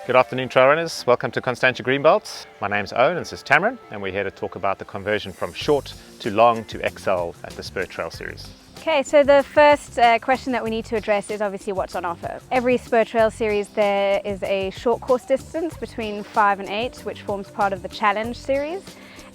Good afternoon, trail runners. Welcome to Constantia Greenbelt. My name's Owen and this is Tamaryn, and we're here to talk about the conversion from short to long to XL at the Spur Trail Series. Okay, so the first question that we need to address is obviously what's on offer. Every Spur Trail Series there is a short course distance between 5 and 8, which forms part of the Challenge Series.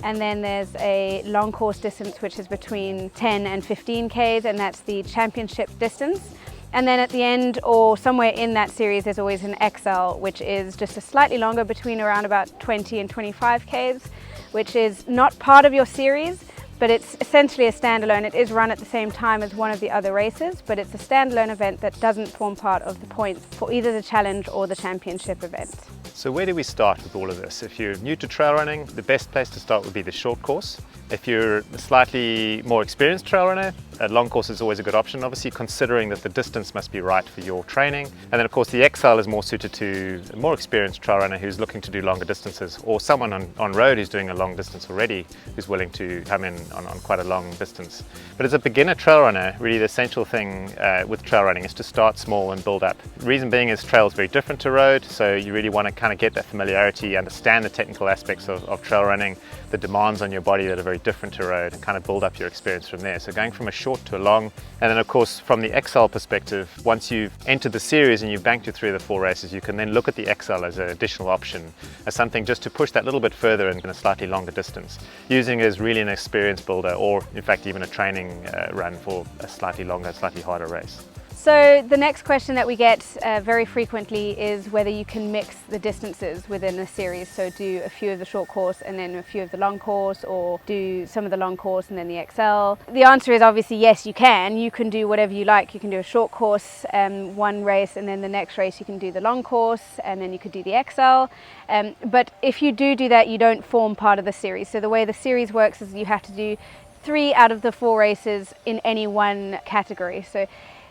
And then there's a long course distance which is between 10 and 15 Ks, and that's the championship distance. And then at the end, or somewhere in that series, there's always an XL, which is just a slightly longer, between around about 20 and 25 Ks, which is not part of your series, but it's essentially a standalone. It is run at the same time as one of the other races, but it's a standalone event that doesn't form part of the points for either the challenge or the championship event. So where do we start with all of this? If you're new to trail running, the best place to start would be the short course. If you're a slightly more experienced trail runner, a long course is always a good option, obviously considering that the distance must be right for your training. And then of course the XL is more suited to a more experienced trail runner who's looking to do longer distances, or someone on road who's doing a long distance already, who's willing to come in on quite a long distance. But as a beginner trail runner, really the essential thing with trail running is to start small and build up. The reason being is trail is very different to road, so you really want to kind of get that familiarity, understand the technical aspects of trail running, the demands on your body that are very different to road, and kind of build up your experience from there. So going from a short to a long, and then of course from the XL perspective, once you've entered the series and you've banked your 3 of the 4 races, you can then look at the XL as an additional option, as something just to push that little bit further in a slightly longer distance, using it as really an experience builder, or in fact even a training run for a slightly longer, slightly harder race. So the next question that we get very frequently is whether you can mix the distances within a series. So do a few of the short course and then a few of the long course, or do some of the long course and then the XL. The answer is obviously yes, you can. You can do whatever you like. You can do a short course one race, and then the next race you can do the long course, and then you could do the XL. But if you do that, you don't form part of the series. So the way the series works is you have to do 3 out of the 4 races in any one category. So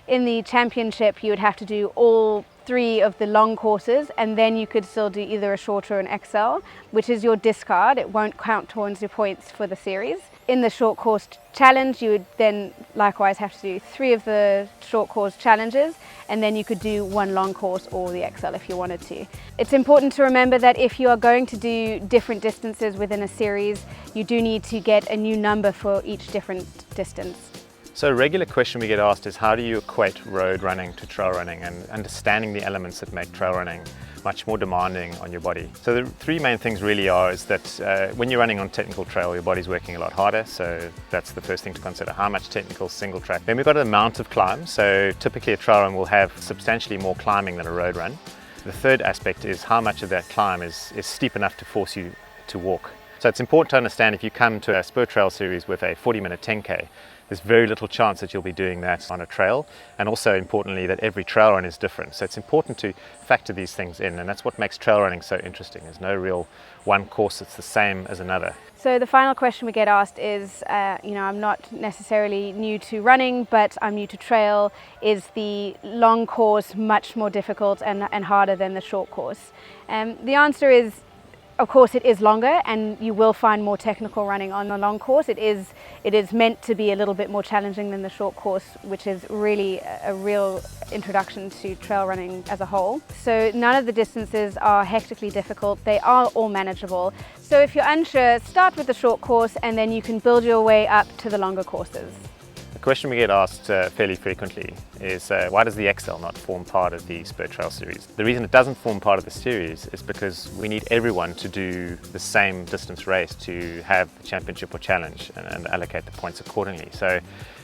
in the championship, you would have to do all 3 of the long courses, and then you could still do either a short or an XL, which is your discard. It won't count towards your points for the series. In the short course challenge, you would then likewise have to do 3 of the short course challenges, and then you could do 1 long course or the XL if you wanted to. It's important to remember that if you are going to do different distances within a series, you do need to get a new number for each different distance. So a regular question we get asked is, how do you equate road running to trail running, and understanding the elements that make trail running much more demanding on your body. So the 3 main things really are is that when you're running on technical trail, your body's working a lot harder, so that's the first thing to consider, how much technical single track. Then we've got an amount of climb, so typically a trail run will have substantially more climbing than a road run. The third aspect is how much of that climb is steep enough to force you to walk. So it's important to understand, if you come to a Spur Trail Series with a 40-minute 10K, there's very little chance that you'll be doing that on a trail, and also importantly that every trail run is different. So it's important to factor these things in, and that's what makes trail running so interesting. There's no real one course that's the same as another. So the final question we get asked is, I'm not necessarily new to running, but I'm new to trail. Is the long course much more difficult and harder than the short course? The answer is, of course it is longer, and you will find more technical running on the long course. It is meant to be a little bit more challenging than the short course, which is really a real introduction to trail running as a whole. So none of the distances are hectically difficult. They are all manageable. So if you're unsure, start with the short course and then you can build your way up to the longer courses. The question we get asked fairly frequently is, why does the XL not form part of the Spur Trail Series? The reason it doesn't form part of the series is because we need everyone to do the same distance race to have the championship or challenge, and allocate the points accordingly. So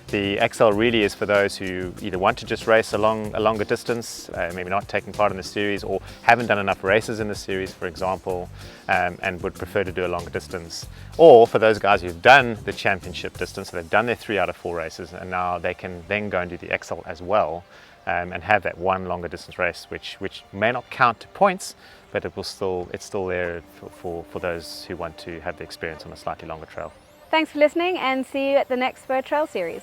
the XL really is for those who either want to just race along a longer distance, maybe not taking part in the series, or haven't done enough races in the series, for example, and would prefer to do a longer distance. Or for those guys who've done the championship distance, so they've done their 3 out of 4 races, and now they can then go and do the XL as well, and have that 1 longer distance race, which may not count to points, but it's still there for those who want to have the experience on a slightly longer trail. Thanks for listening, and see you at the next Spur Trail Series.